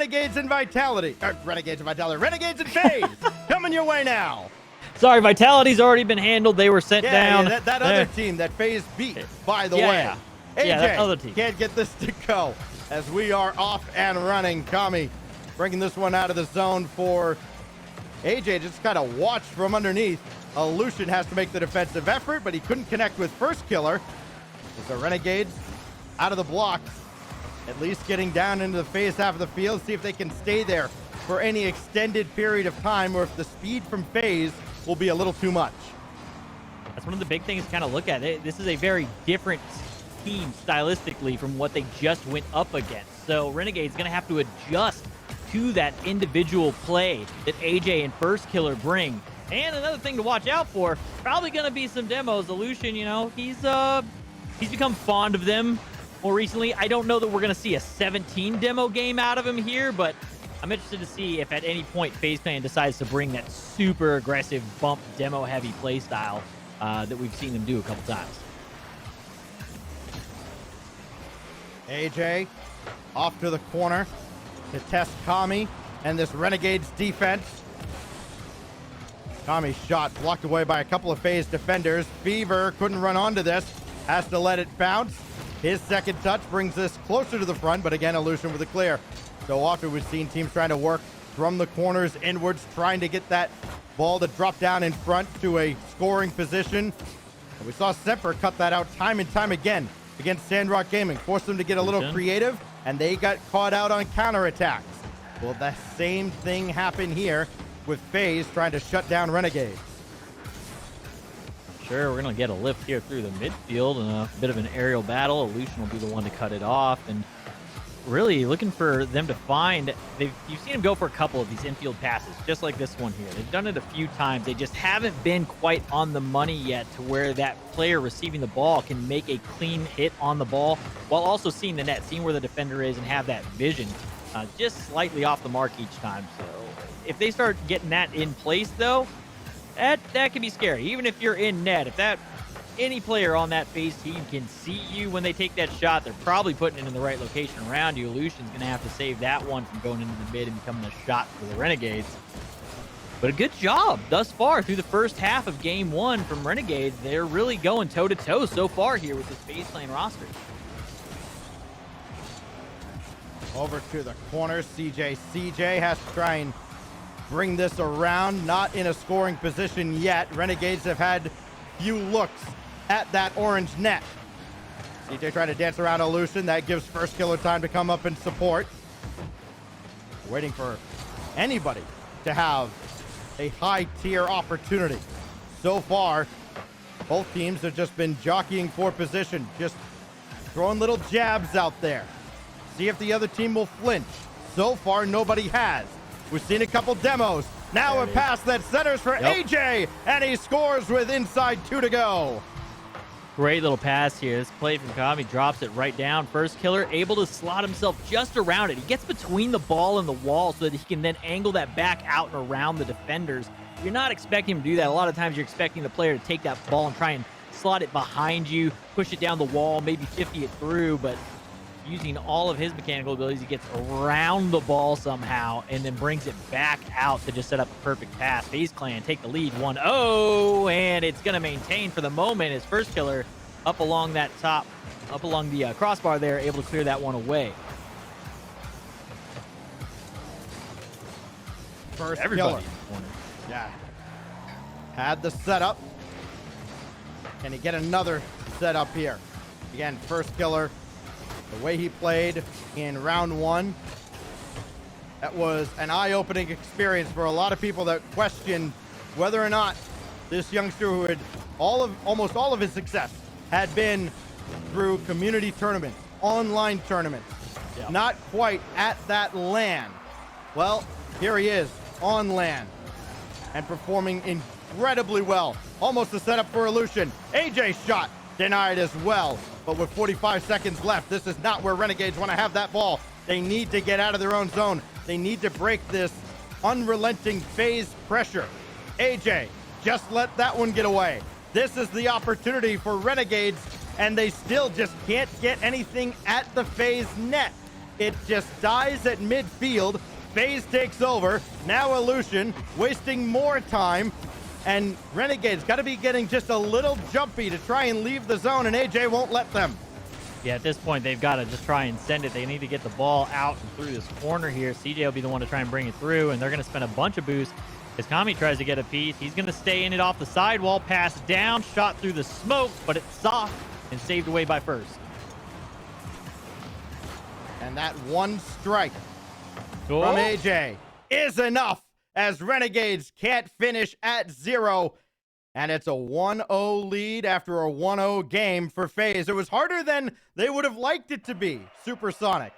Renegades and Vitality. Renegades and Vitality. Renegades and FaZe coming your way now. Sorry, Vitality's already been handled. They were sent down. Yeah, that other team that FaZe beat, by the way. AJ that other team can't get this to go as we are off and running. Kami bringing this one out of the zone for AJ. Just kind of watch from underneath. Lucian has to make the defensive effort, but he couldn't connect with first killer. The Renegades out of the blocks, at least getting down into the FaZe half of the field. See if they can stay there for any extended period of time, or if the speed from FaZe will be a little too much. That's one of the big things to kind of look at. This is a very different team stylistically from what they just went up against. So Renegade's going to have to adjust to that individual play that AJ and First Killer bring. And another thing to watch out for, probably going to be some demos. Lucian, you know, he's become fond of them more recently. I don't know that we're going to see a 17 demo game out of him here, but I'm interested to see if at any point FaZe Clan decides to bring that super aggressive bump demo heavy play style that we've seen them do a couple times. AJ off to the corner to test Kami and this Renegades defense. Kami's shot blocked away by a couple of FaZe defenders. Fever couldn't run onto this, has to let it bounce. His second touch brings this closer to the front, but again, Lucian with a clear. So often we've seen teams trying to work from the corners inwards, trying to get that ball to drop down in front to a scoring position. And we saw Semper cut that out time and time again against Sandrock Gaming, forced them to get a little creative, and they got caught out on counterattacks. Will the same thing happen here with FaZe trying to shut down Renegades? Sure, we're going to get a lift here through the midfield and a bit of an aerial battle. Lucian will be the one to cut it off, and really looking for them to find, you've seen them go for a couple of these infield passes, just like this one here. They've done it a few times. They just haven't been quite on the money yet to where that player receiving the ball can make a clean hit on the ball while also seeing the net, seeing where the defender is and have that vision just slightly off the mark each time. So if they start getting that in place, though, that can be scary. Even if you're in net, if any player on that FaZe team can see you when they take that shot, they're probably putting it in the right location around you. Lucian's going to have to save that one from going into the mid and becoming a shot for the Renegades. But a good job thus far through the first half of game one from Renegades. They're really going toe-to-toe so far here with this FaZe Clan roster. Over to the corner, CJ. CJ has to try and bring this around. Not in a scoring position yet. Renegades have had few looks at that orange net. CJ trying to dance around Lucian. That gives First Killer time to come up and support. Waiting for anybody to have a high-tier opportunity. So far, both teams have just been jockeying for position, just throwing little jabs out there. See if the other team will flinch. So far, nobody has. We've seen a couple demos. Now a pass that centers for AJ, and he scores with inside 2 to go. Great little pass here. This play from Kami drops it right down. First Killer able to slot himself just around it. He gets between the ball and the wall so that he can then angle that back out and around the defenders. You're not expecting him to do that. A lot of times you're expecting the player to take that ball and try and slot it behind you, push it down the wall, maybe 50 it through, but using all of his mechanical abilities, he gets around the ball somehow and then brings it back out to just set up a perfect pass. FaZe Clan take the lead 1-0, and it's going to maintain for the moment as First Killer up along that top, up along the crossbar there, able to clear that one away. First Everybody Killer. Yeah. Had the setup. Can he get another setup here? Again, First Killer. The way he played in round one, that was an eye-opening experience for a lot of people that questioned whether or not this youngster, who had almost all of his success had been through community tournaments, online tournaments, not quite at that LAN. Well, here he is on LAN and performing incredibly well. Almost a setup for Lucian. AJ shot denied as well. But with 45 seconds left, this is not where Renegades want to have that ball. They need to get out of their own zone. They need to break this unrelenting FaZe pressure. AJ, just let that one get away. This is the opportunity for Renegades, and they still just can't get anything at the FaZe net. It just dies at midfield. FaZe takes over. Now Illusion wasting more time. And Renegades got to be getting just a little jumpy to try and leave the zone, and AJ won't let them. Yeah, at this point, they've got to just try and send it. They need to get the ball out and through this corner here. CJ will be the one to try and bring it through, and they're going to spend a bunch of boosts as Kami tries to get a piece. He's going to stay in it off the sidewall, pass down, shot through the smoke, but it's soft and saved away by First. And that one strike Cool. from AJ is enough as Renegades can't finish at 0. And it's a 1-0 lead after a 1-0 game for FaZe. It was harder than they would have liked it to be, Supersonic.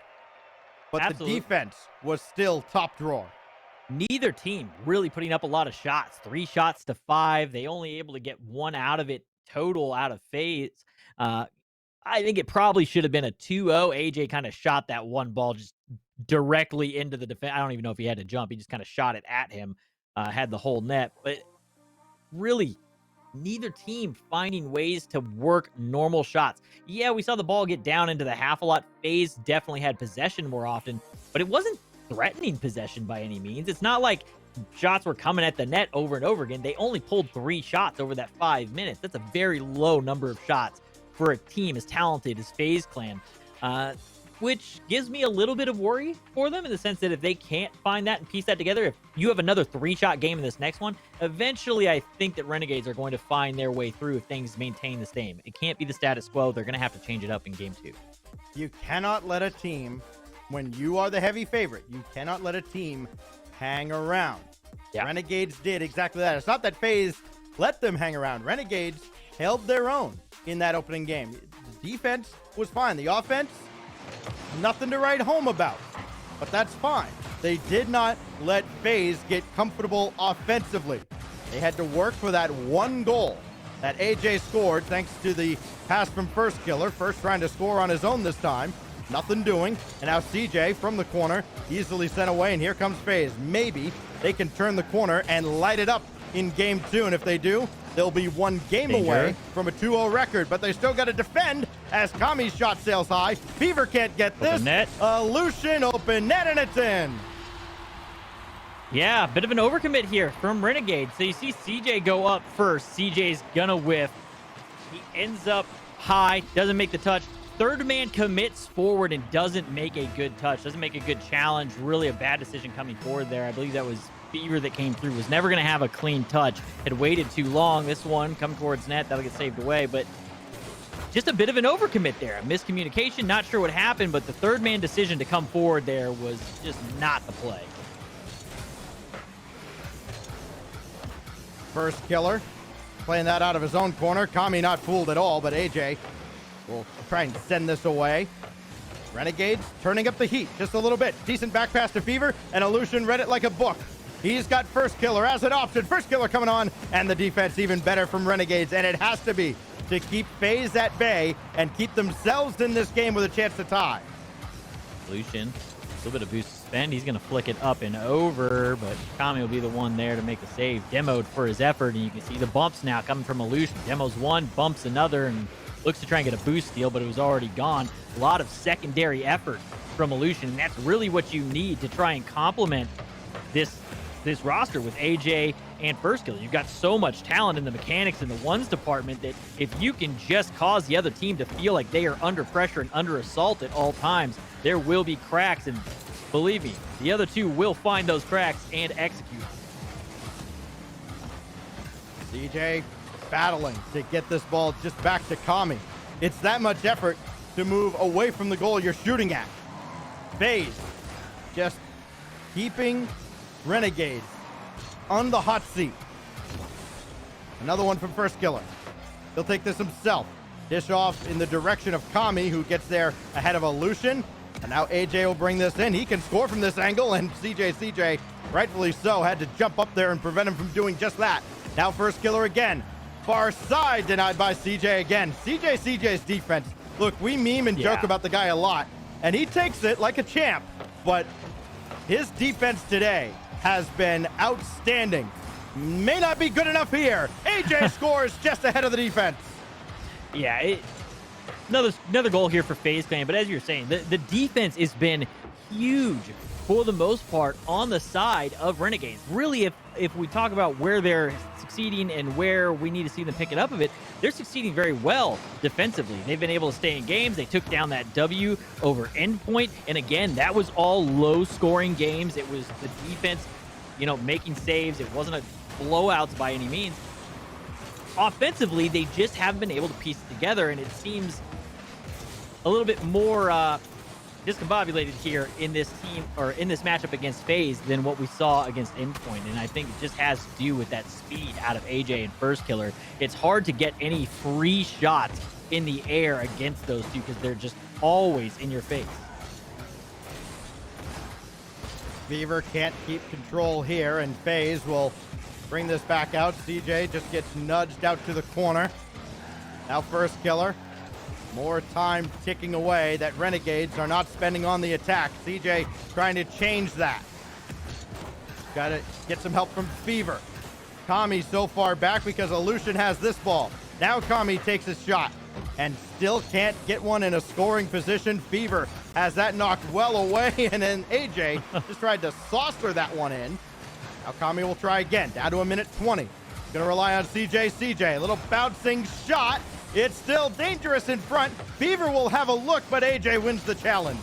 But Absolutely. the defense was still top drawer. Neither team really putting up a lot of shots. 3 shots to 5. They only able to get 1 out of it total out of FaZe. I think it probably should have been a 2-0. AJ kind of shot that one ball just directly into the defense. I don't even know if he had to jump. He just kind of shot it at him, had the whole net. But really, neither team finding ways to work normal shots. Yeah, we saw the ball get down into the half a lot. FaZe definitely had possession more often, but it wasn't threatening possession by any means. It's not like shots were coming at the net over and over again. They only pulled 3 shots over that 5 minutes. That's a very low number of shots for a team as talented as FaZe Clan, which gives me a little bit of worry for them in the sense that if they can't find that and piece that together, if you have another 3-shot game in this next one, eventually I think that Renegades are going to find their way through if things maintain the same. It can't be the status quo. They're going to have to change it up in game 2. You cannot let a team, when you are the heavy favorite, you cannot let a team hang around. Yeah. Renegades did exactly that. It's not that FaZe let them hang around. Renegades held their own in that opening game. The defense was fine. The offense, nothing to write home about, but that's fine. They did not let FaZe get comfortable offensively. They had to work for that one goal that AJ scored thanks to the pass from First Killer. First trying to score on his own this time. Nothing doing. And now CJ from the corner, easily sent away, and here comes FaZe. Maybe they can turn the corner and light it up in game 2, and if they do, they'll be 1 game away from a 2-0 record, but they still got to defend as Kami's shot sails high. Fever can't get this. Open net. Lucian open net, and it's in. Yeah, a bit of an overcommit here from Renegade. So you see CJ go up first. CJ's gonna whiff. He ends up high, doesn't make the touch. Third man commits forward and doesn't make a good touch, doesn't make a good challenge. Really a bad decision coming forward there. I believe that was Fever that came through, was never going to have a clean touch. Had waited too long. This one come towards net, that'll get saved away, but just a bit of an overcommit there. A miscommunication, not sure what happened, but the third man decision to come forward there was just not the play. First Killer playing that out of his own corner. Kami not fooled at all, but AJ will try and send this away. Renegades turning up the heat just a little bit. Decent back pass to Fever, and Illusion read it like a book. He's got First Killer as an option. First Killer coming on, and the defense even better from Renegades, and it has to be to keep FaZe at bay and keep themselves in this game with a chance to tie. Lucian, a little bit of boost to spend. He's going to flick it up and over, but Kami will be the one there to make the save. Demoed for his effort, and you can see the bumps now coming from Illusion. Demos one, bumps another, and looks to try and get a boost steal, but it was already gone. A lot of secondary effort from Illusion, and that's really what you need to try and complement this roster with AJ and First Killer. You've got so much talent in the mechanics and the ones department that if you can just cause the other team to feel like they are under pressure and under assault at all times, there will be cracks, and believe me, the other two will find those cracks and execute. CJ battling to get this ball just back to Kami. It's that much effort to move away from the goal you're shooting at. FaZe just keeping Renegades on the hot seat. Another one from First Killer. He'll take this himself. Dish off in the direction of Kami, who gets there ahead of Illusion. And now AJ will bring this in. He can score from this angle, and CJ, rightfully so, had to jump up there and prevent him from doing just that. Now First Killer again. Far side denied by CJ again. CJ's defense. Look, we meme and joke about the guy a lot, and he takes it like a champ. But his defense today has been outstanding. May not be good enough here. AJ scores just ahead of the defense. Yeah, another goal here for FaZe Clan. But as you're saying, the defense has been huge for the most part on the side of Renegades. Really, if we talk about where they're succeeding and where we need to see them pick it up a bit, they're succeeding very well defensively. They've been able to stay in games. They took down that W over Endpoint. And again, that was all low-scoring games. It was the defense, making saves. It wasn't a blowouts by any means. Offensively, they just haven't been able to piece it together, and it seems a little bit more discombobulated here in this team, or in this matchup against FaZe, than what we saw against Endpoint. And I think it just has to do with that speed out of AJ and First Killer. It's hard to get any free shots in the air against those two because they're just always in your face. Fever can't keep control here, and FaZe will bring this back out. CJ just gets nudged out to the corner. Now First Killer. More time ticking away that Renegades are not spending on the attack. CJ trying to change that. Got to get some help from Fever. Kami so far back because Aleutian has this ball. Now Kami takes a shot and still can't get one in a scoring position. Fever has that knocked well away, and then AJ just tried to saucer that one in. Now Kami will try again, down to a minute 20. Gonna rely on CJ. CJ, a little bouncing shot. It's still dangerous in front. Fever will have a look, but AJ wins the challenge.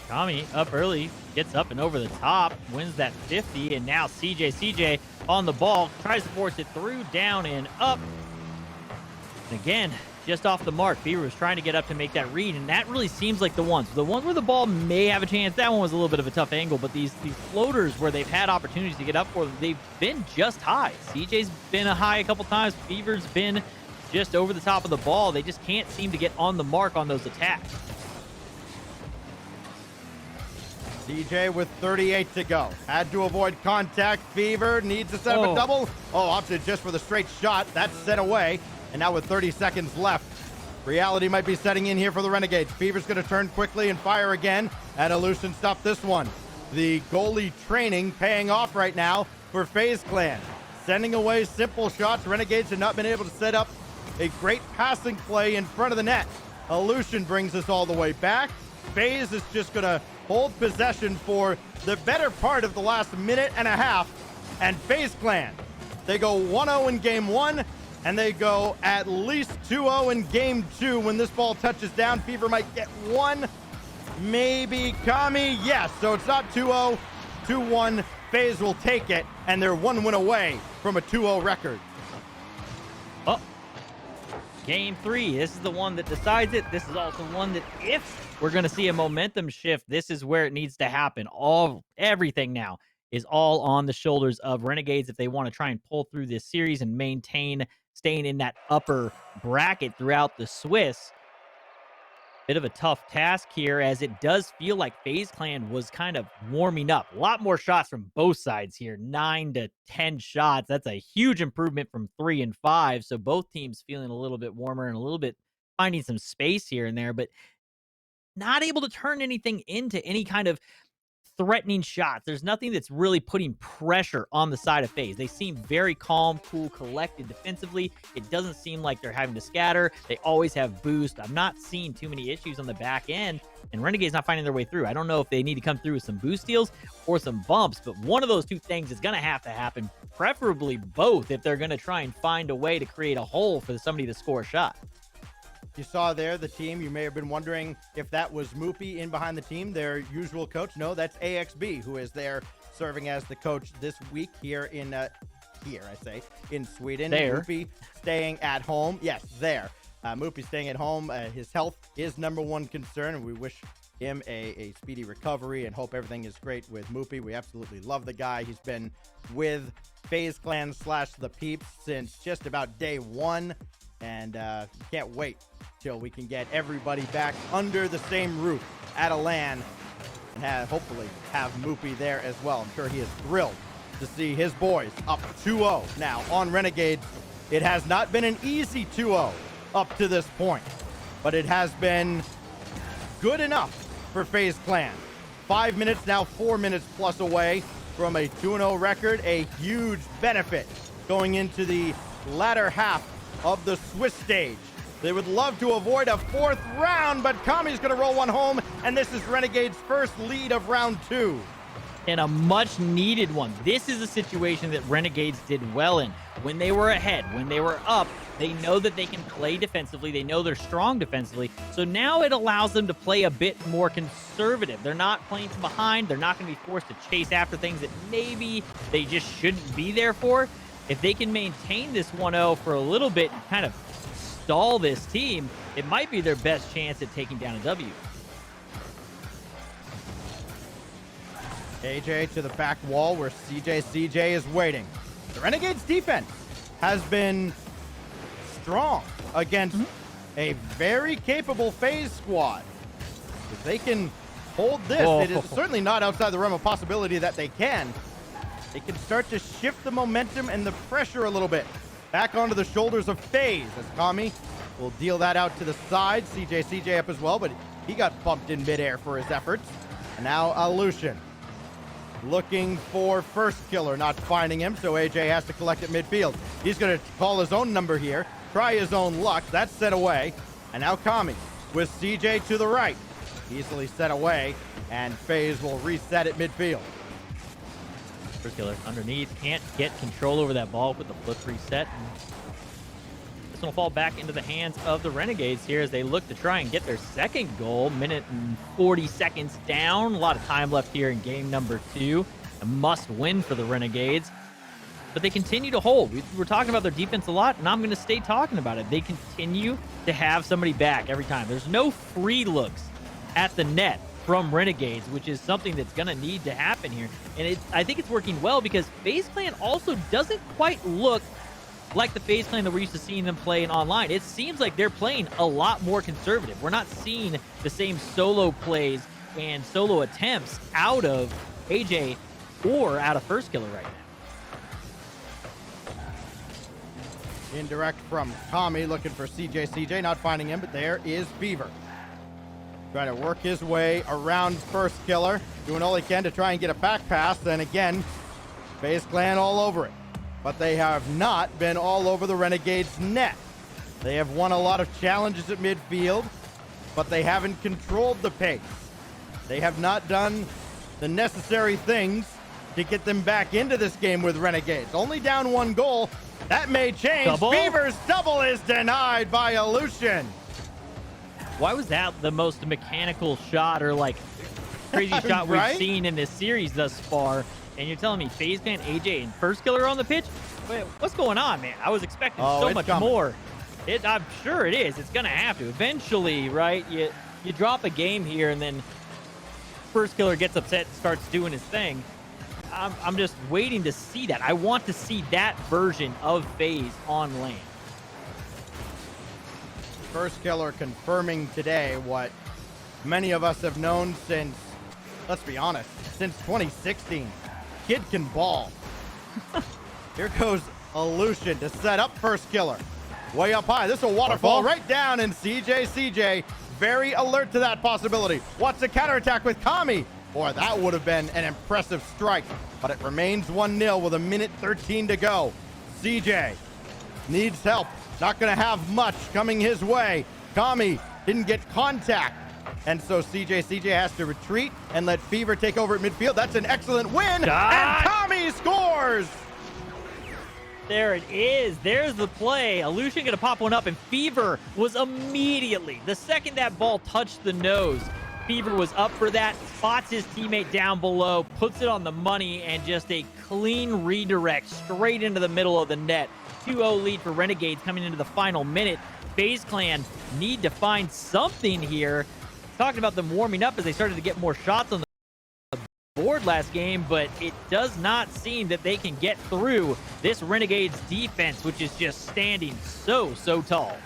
Kami up early, gets up and over the top, wins that 50, and now CJ on the ball, tries to force it through, down and up. And again, just off the mark. Fever was trying to get up to make that read, and that really seems like the ones where the ball may have a chance. That one was a little bit of a tough angle, but these floaters where they've had opportunities to get up for them, they've been just high. CJ's been a high a couple times. Fever's been just over the top of the ball. They just can't seem to get on the mark on those attacks. CJ with 38 to go. Had to avoid contact. Fever needs to set up a double. Oh, opted just for the straight shot. That's set away. And now with 30 seconds left, reality might be setting in here for the Renegades. Fever's going to turn quickly and fire again. And Aleutian stopped this one. The goalie training paying off right now for FaZe Clan. Sending away simple shots. Renegades have not been able to set up a great passing play in front of the net. Aleutian brings us all the way back. FaZe is just going to hold possession for the better part of the last minute and a half. And FaZe Clan, they go 1-0 in game one, and they go at least 2-0 in game two when this ball touches down. Fever might get one, maybe Kami. Yes, so it's not 2-0, 2-1. FaZe will take it, and they're one win away from a 2-0 record. Oh, game three. This is the one that decides it. This is also one that, if we're going to see a momentum shift, this is where it needs to happen. Everything now is all on the shoulders of Renegades if they want to try and pull through this series and maintain staying in that upper bracket throughout the Swiss. Bit of a tough task here, as it does feel like FaZe Clan was kind of warming up. A lot more shots from both sides here, 9 to 10 shots. That's a huge improvement from 3 and 5. So both teams feeling a little bit warmer and a little bit finding some space here and there, but not able to turn anything into any kind of threatening shots. There's nothing that's really putting pressure on the side of FaZe. They seem very calm, cool, collected defensively. It doesn't seem like they're having to scatter. They always have boost. I'm not seeing too many issues on the back end, and Renegade's not finding their way through. I don't know if they need to come through with some boost steals or some bumps, but one of those two things is going to have to happen, preferably both, if they're going to try and find a way to create a hole for somebody to score a shot. You saw there the team. You may have been wondering if that was Moopy in behind the team, their usual coach. No, that's AXB, who is there serving as the coach this week here in in Sweden. There. Moopy staying at home. Yes, there. Moopy staying at home. His health is number one concern, and we wish him a speedy recovery and hope everything is great with Moopy. We absolutely love the guy. He's been with FaZe Clan / the Peeps since just about day one, and can't wait till we can get everybody back under the same roof at a LAN and hopefully have Moopy there as well. I'm sure he is thrilled to see his boys up 2-0 now on Renegades. It has not been an easy 2-0 up to this point, but it has been good enough for FaZe Clan. 5 minutes now, 4 minutes plus away from a 2-0 record, a huge benefit going into the latter half of the Swiss stage They would love to avoid a 4th round, but Kami's going to roll one home, and this is Renegade's first lead of round 2. And a much needed one. This is a situation that Renegades did well in. When they were ahead, when they were up, they know that they can play defensively. They know they're strong defensively. So now it allows them to play a bit more conservative. They're not playing from behind. They're not going to be forced to chase after things that maybe they just shouldn't be there for. If they can maintain this 1-0 for a little bit and kind of stall this team, it might be their best chance at taking down a W. AJ to the back wall where CJ is waiting. The Renegades defense has been strong against a very capable FaZe squad. If they can hold this, it is certainly not outside the realm of possibility that they can. They can start to shift the momentum and the pressure a little bit back onto the shoulders of FaZe as Kami will deal that out to the side. CJ up as well, but he got bumped in midair for his efforts. And now Lucian looking for first killer, not finding him, so AJ has to collect at midfield. He's going to call his own number here, try his own luck. That's set away. And now Kami with CJ to the right. Easily set away, and FaZe will reset at midfield. First killer underneath, can't get control over that ball with the flip reset. And this one will fall back into the hands of the Renegades here as they look to try and get their second goal. Minute and 40 seconds down. A lot of time left here in game number 2. A must win for the Renegades. But they continue to hold. We're talking about their defense a lot, and I'm going to stay talking about it. They continue to have somebody back every time. There's no free looks at the net from Renegades, which is something that's going to need to happen here. And I think it's working well because FaZe Clan also doesn't quite look like the FaZe Clan that we're used to seeing them play in online. It seems like they're playing a lot more conservative. We're not seeing the same solo plays and solo attempts out of AJ or out of first killer right now. Indirect from Kami, looking for CJ, not finding him, but there is Fever. Trying to work his way around first killer, doing all he can to try and get a back pass, and again, FaZe Clan all over it. But they have not been all over the Renegades' net. They have won a lot of challenges at midfield, but they haven't controlled the pace. They have not done the necessary things to get them back into this game with Renegades. Only down 1 goal. That may change. Double? Fever's double is denied by Lucian. Why was that the most mechanical shot or like crazy shot we've Right? seen in this series thus far? And you're telling me FaZe Clan, AJ, and first killer on the pitch? Wait, what's going on, man? I was expecting so much more. I'm sure it is. It's going to have to. Eventually, right? You drop a game here and then first killer gets upset and starts doing his thing. I'm just waiting to see that. I want to see that version of FaZe on lane. First killer confirming today what many of us have known since, let's be honest, since 2016. Kid can ball. Here goes Lucian to set up first killer. Way up high. This will waterfall right down, and CJ very alert to that possibility. What's the counterattack with Kami? Boy, that would have been an impressive strike, but it remains 1-0 with 1:13 to go. CJ needs help. Not going to have much coming his way. Kami didn't get contact, and so CJ has to retreat and let Fever take over at midfield. That's an excellent win, and Kami scores! There it is. There's the play. Lucian going to pop one up, and Fever was immediately, the second that ball touched the nose, Fever was up for that, spots his teammate down below, puts it on the money, and just a clean redirect straight into the middle of the net. 2-0 lead for Renegades coming into the final minute. FaZe Clan need to find something here. Talking about them warming up as they started to get more shots on the board last game, but it does not seem that they can get through this Renegades defense, which is just standing so tall.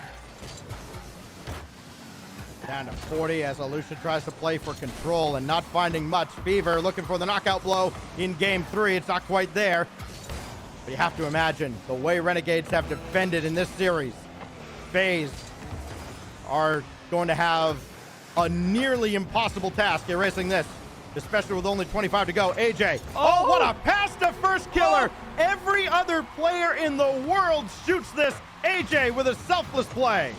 Down to 40 as Lucian tries to play for control and not finding much. Fever looking for the knockout blow in game 3. It's not quite there. But you have to imagine the way Renegades have defended in this series. FaZe are going to have a nearly impossible task erasing this, especially with only 25 to go. AJ, oh what a pass to first killer. Every other player in the world shoots this. AJ with a selfless play.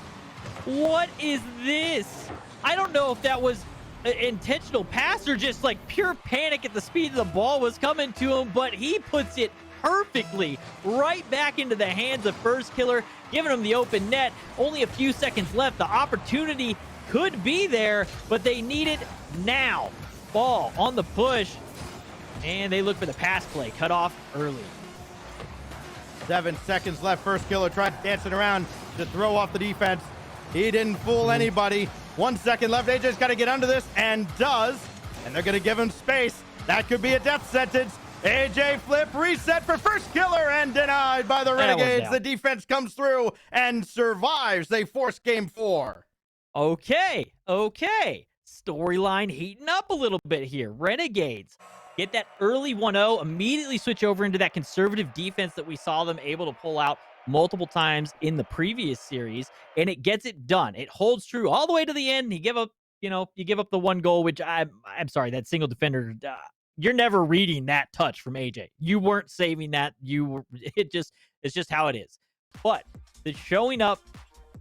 What is this? I don't know if that was an intentional pass or just like pure panic at the speed the ball was coming to him, but he puts it perfectly right back into the hands of First Killer, giving him the open net. Only a few seconds left. The opportunity could be there, but they need it now. Ball on the push, and they look for the pass play. Cut off early. 7 seconds left. First Killer tried dancing around to throw off the defense. He didn't fool anybody. 1 second left. AJ's got to get under this, and does. And they're going to give him space. That could be a death sentence. AJ flip reset for First Killer, and denied by the Renegades. The defense comes through and survives. They force game 4. Okay. Storyline heating up a little bit here. Renegades get that early 1-0, immediately switch over into that conservative defense that we saw them able to pull out multiple times in the previous series, and it gets it done. It holds true all the way to the end. You give up the 1 goal, which I'm sorry, that single defender, you're never reading that touch from AJ. You weren't saving that. It's just how it is. But the showing up,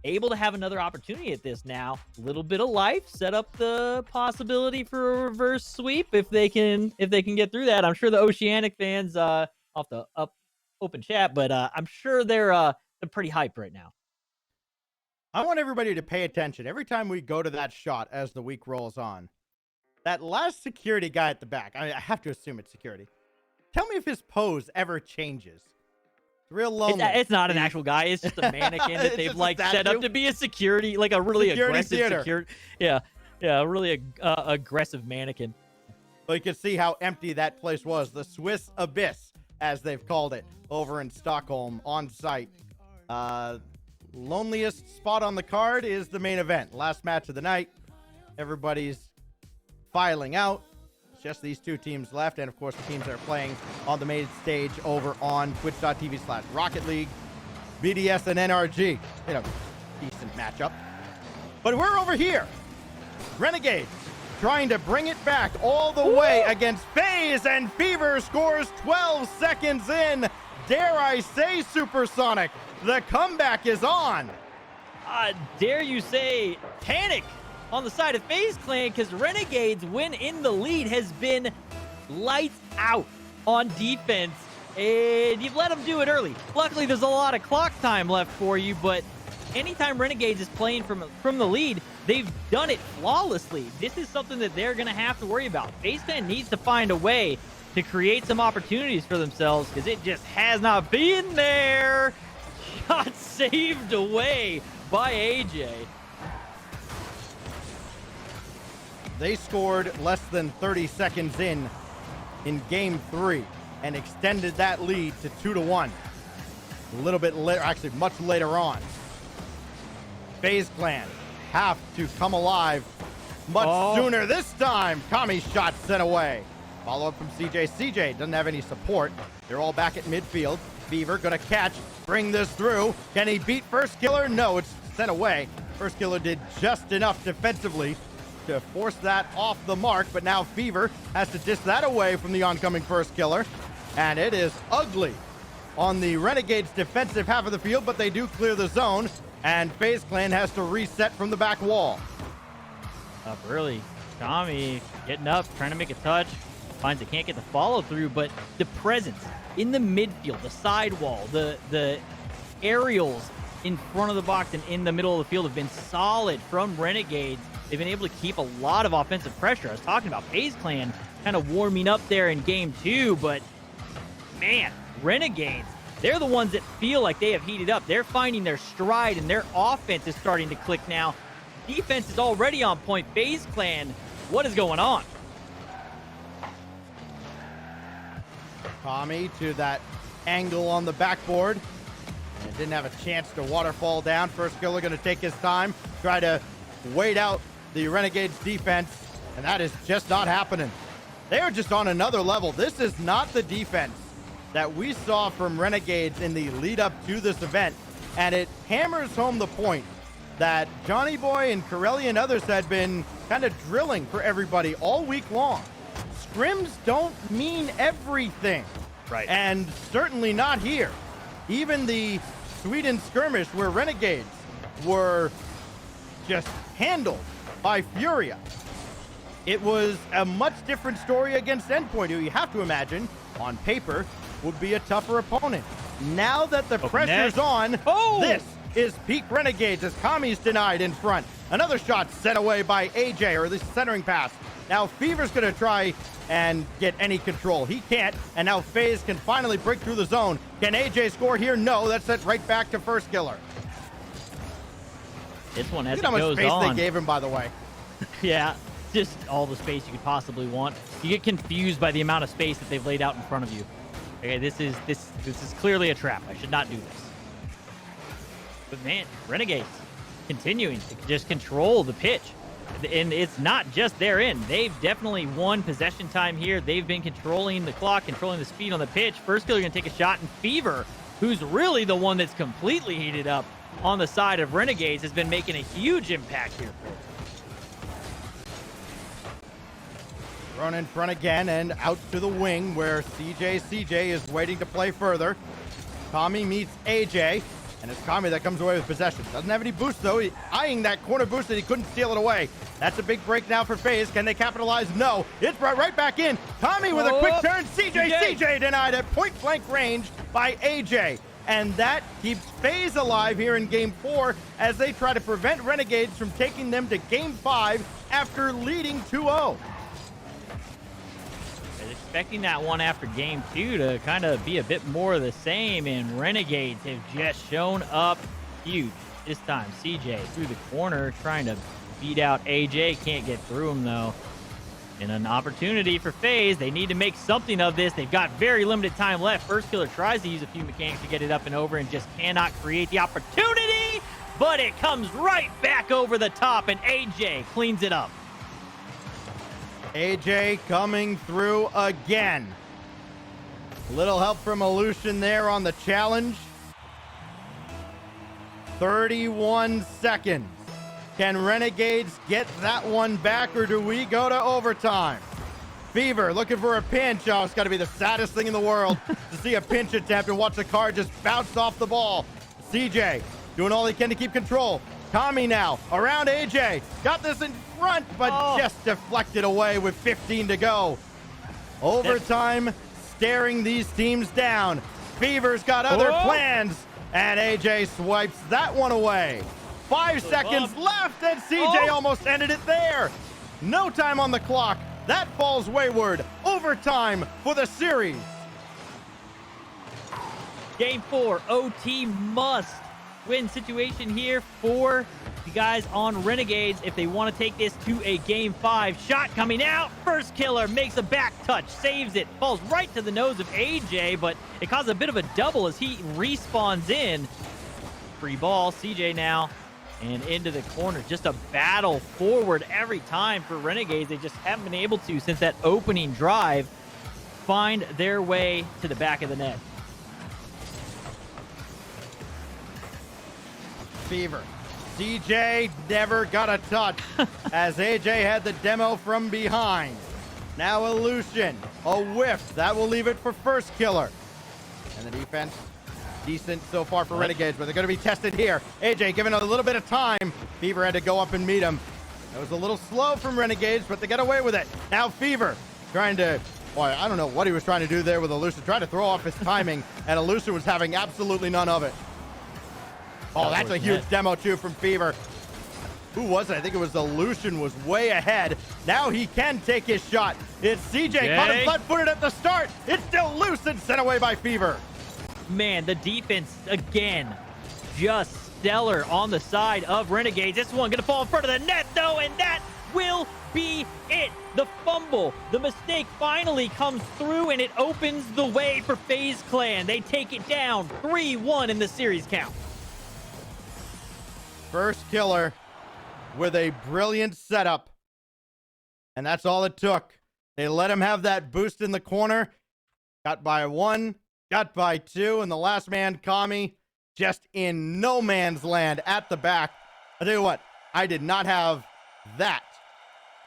able to have another opportunity at this now. A little bit of life, set up the possibility for a reverse sweep if they can get through that. I'm sure the Oceanic fans off the open chat, but I'm sure they're pretty hyped right now. I want everybody to pay attention every time we go to that shot as the week rolls on. That last security guy at the back, I have to assume it's security. Tell me if his pose ever changes. It's real lonely. It's not an actual guy. It's just a mannequin that they've set up to be a security, like a really aggressive security. Yeah, really aggressive mannequin. Well, you can see how empty that place was. The Swiss Abyss, as they've called it, over in Stockholm on site. Loneliest spot on the card is the main event. Last match of the night. Everybody's filing out. It's just these 2 teams left, and of course the teams that are playing on the main stage over on twitch.tv/Rocket League, BDS, and NRG. Decent matchup. But we're over here. Renegades trying to bring it back all the way against FaZe, and Fever scores 12 seconds in. Dare I say, Supersonic, the comeback is on. Dare you say panic on the side of FaZe Clan, because Renegades win in the lead has been lights out on defense, and you've let them do it early. Luckily, there's a lot of clock time left for you, but anytime Renegades is playing from the lead, they've done it flawlessly. This is something that they're going to have to worry about. FaZe Clan needs to find a way to create some opportunities for themselves, because it just has not been there. Shot saved away by AJ. They scored less than 30 seconds in game 3 and extended that lead to 2-1. A little bit later, actually much later on. FaZe Clan have to come alive much sooner this time. Kami's shot sent away. Follow up from CJ. CJ doesn't have any support. They're all back at midfield. Fever gonna catch, bring this through. Can he beat First Killer? No, it's sent away. First Killer did just enough defensively to force that off the mark, but now Fever has to dish that away from the oncoming First Killer, and it is ugly on the Renegades defensive half of the field, but they do clear the zone, and FaZe Clan has to reset from the back wall. Up early. Kami getting up, trying to make a touch, finds it can't get the follow through, but the presence in the midfield, the sidewall, the aerials in front of the box and in the middle of the field have been solid from Renegades. They've been able to keep a lot of offensive pressure. I was talking about FaZe Clan kind of warming up there in game 2, but man, Renegades, they're the ones that feel like they have heated up. They're finding their stride, and their offense is starting to click now. Defense is already on point. FaZe Clan, what is going on? Kami to that angle on the backboard. And didn't have a chance to waterfall down. First Killer going to take his time, try to wait out the Renegades defense, and that is just not happening. They are just on another level. This is not the defense that we saw from Renegades in the lead up to this event, and it hammers home the point that Johnny Boy and Corelli and others had been kind of drilling for everybody all week long. Scrims don't mean everything. Right. And certainly not here. Even the Sweden skirmish where Renegades were just handled by Furia. It was a much different story against Endpoint, who you have to imagine, on paper, would be a tougher opponent. Now that the pressure's on, this is peak Renegades as Kami's denied in front. Another shot sent away by AJ, or at least centering pass. Now Fever's going to try and get any control. He can't, and now FaZe can finally break through the zone. Can AJ score here? No, that's sent right back to first killer. This one, as it Look at how goes much space on, they gave him, by the way. yeah, just all the space you could possibly want. You get confused by the amount of space that they've laid out in front of you. Okay, this is clearly a trap. I should not do this. But man, Renegades continuing to just control the pitch. And it's not just their end. They've definitely won possession time here. They've been controlling the clock, controlling the speed on the pitch. First killer going to take a shot, and Fever, who's really the one that's completely heated up on the side of Renegades, has been making a huge impact here. Thrown in front again and out to the wing where CJ is waiting to play further. Kami meets AJ, and it's Kami that comes away with possession. Doesn't have any boost though. He's eyeing that corner boost that he couldn't steal it away. That's a big break now for FaZe. Can they capitalize? No. It's brought right back in. Kami with a quick turn. CJ denied at point blank range by AJ. And that keeps FaZe alive here in Game 4 as they try to prevent Renegades from taking them to Game 5 after leading 2-0. Expecting that one after Game 2 to kind of be a bit more of the same, and Renegades have just shown up huge. This time, CJ through the corner trying to beat out AJ. Can't get through him, though. And an opportunity for FaZe. They need to make something of this. They've got very limited time left. First killer tries to use a few mechanics to get it up and over and just cannot create the opportunity, but it comes right back over the top, and AJ cleans it up. AJ coming through again. Little help from Aleutian there on the challenge. 31 seconds. Can Renegades get that one back, or do we go to overtime? Fever looking for a pinch. Oh, it's got to be the saddest thing in the world to see a pinch attempt and watch the car just bounce off the ball. CJ doing all he can to keep control. Kami now around AJ. Got this in front, but just deflected away with 15 to go. Overtime staring these teams down. Fever's got other plans, and AJ swipes that one away. 5 seconds left, and CJ almost ended it there. No time on the clock. That falls wayward. Overtime for the series. Game 4, OT must win situation here for the guys on Renegades if they want to take this to a Game 5. Shot coming out. First killer makes a back touch, saves it, falls right to the nose of AJ, but it causes a bit of a double as he respawns in. Free ball, CJ now, and into the corner. Just a battle forward every time for Renegades. They just haven't been able to, since that opening drive, find their way to the back of the net. Fever. CJ never got a touch as AJ had the demo from behind. Now Aleutian, a whiff. That will leave it for first killer. And the defense, decent so far for Renegades, but they're going to be tested here. AJ given a little bit of time. Fever had to go up and meet him. That was a little slow from Renegades, but they got away with it. Now Fever trying to, boy, I don't know what he was trying to do there with Aleutian. Trying to throw off his timing, and Aleutian was having absolutely none of it. Oh, that's a huge demo, too, from Fever. Who was it? I think it was Aleutian was way ahead. Now he can take his shot. It's CJ. Caught him flat-footed at the start. It's still loose and sent away by Fever. Man, the defense, again, just stellar on the side of Renegades. This one going to fall in front of the net, though, and that will be it. The fumble, the mistake finally comes through, and it opens the way for FaZe Clan. They take it down 3-1 in the series count. First killer with a brilliant setup. And that's all it took. They let him have that boost in the corner. Got by 1, got by 2, and the last man, Kami, just in no man's land at the back. I tell you what, I did not have that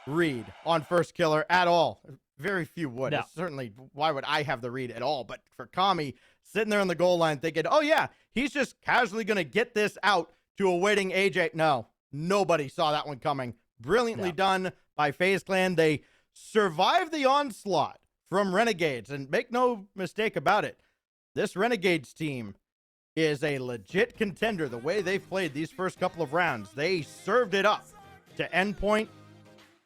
read on first killer at all. Very few would. No. Certainly, why would I have the read at all? But for Kami, sitting there on the goal line thinking, oh yeah, he's just casually going to get this out to awaiting AJ. No, Nobody saw that one coming. Brilliantly done by FaZe Clan. They survived the onslaught from Renegades. And make no mistake about it, this Renegades team is a legit contender. The way they've played these first couple of rounds, they served it up to endpoint,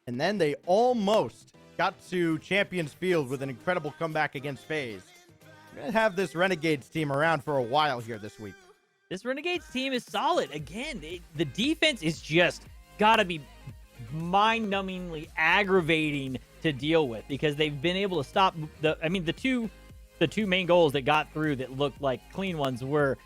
and then they almost got to Champions Field with an incredible comeback against FaZe. We're going to have this Renegades team around for a while here this week. This Renegades team is solid. Again, the defense is just got to be mind-numbingly aggravating to deal with, because they've been able to stop the two main goals that got through that looked like clean ones were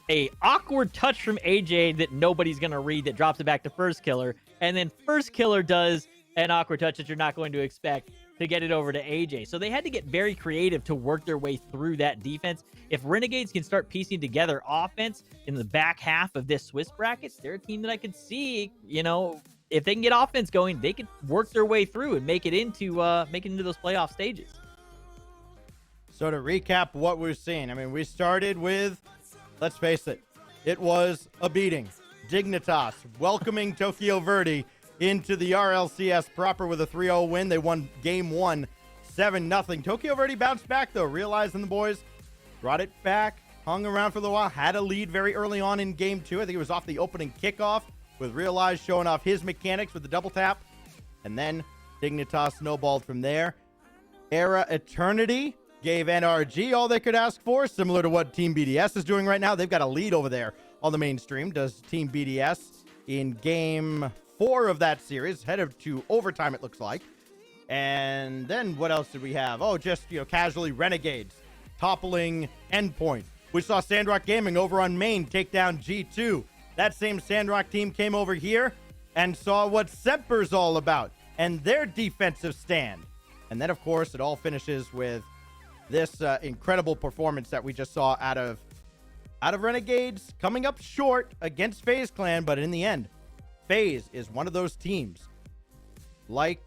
a awkward touch from AJ that nobody's going to read that drops it back to First Killer, and then First Killer does an awkward touch that you're not going to expect to get it over to AJ. So they had to get very creative to work their way through that defense. If Renegades can start piecing together offense in the back half of this Swiss brackets, they're a team that I could see, if they can get offense going, they could work their way through and make it into those playoff stages. So to recap what we're seeing, I mean, we started with, let's face it, it was a beating. Dignitas welcoming Tokyo Verde into the RLCS proper with a 3-0 win. They won game 1, 7-0. Tokyo Verde bounced back, though, realizing the boys brought it back, hung around for a little while, had a lead very early on in game 2. I think it was off the opening kickoff, with Realize showing off his mechanics with the double tap. And then Dignitas snowballed from there. Era Eternity gave NRG all they could ask for, similar to what Team BDS is doing right now. They've got a lead over there on the mainstream, does Team BDS in game 4 of that series, headed to overtime, it looks like. And then what else did we have? Oh, just, casually Renegades toppling Endpoint. We saw Sandrock Gaming over on main take down G2. That same Sandrock team came over here and saw what Semper's all about and their defensive stand. And then, of course, it all finishes with this incredible performance that we just saw out of Renegades, coming up short against FaZe Clan, but in the end, FaZe is one of those teams like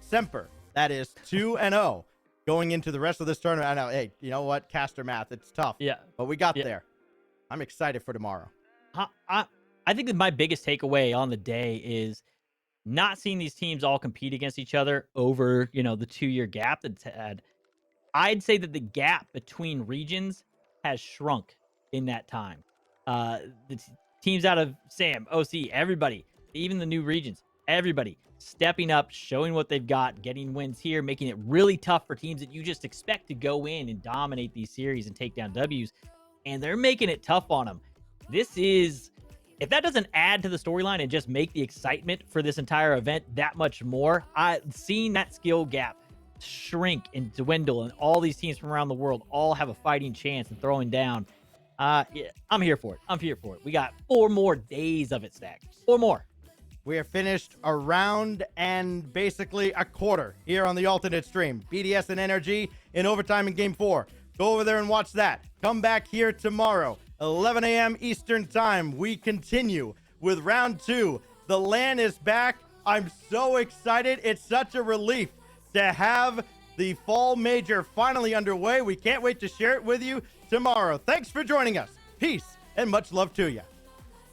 Semper that is 2-0 going into the rest of this tournament. I know, hey, you know what? Caster math, it's tough. Yeah. But we got there. I'm excited for tomorrow. I think that my biggest takeaway on the day is not seeing these teams all compete against each other over, the 2-year gap that's had. I'd say that the gap between regions has shrunk in that time. The teams out of SAM, OC, everybody, even the new regions, everybody stepping up, showing what they've got, getting wins here, making it really tough for teams that you just expect to go in and dominate these series and take down W's. And they're making it tough on them. If that doesn't add to the storyline and just make the excitement for this entire event that much more, seeing that skill gap shrink and dwindle and all these teams from around the world all have a fighting chance and throwing down. I'm here for it. We got 4 more days of it stacked. 4 more. We are finished a round and basically a quarter here on the alternate stream. BDS and NRG in overtime in game 4. Go over there and watch that. Come back here tomorrow, 11 a.m. Eastern time. We continue with round 2. The LAN is back. I'm so excited. It's such a relief to have the fall major finally underway. We can't wait to share it with you tomorrow. Thanks for joining us. Peace and much love to you.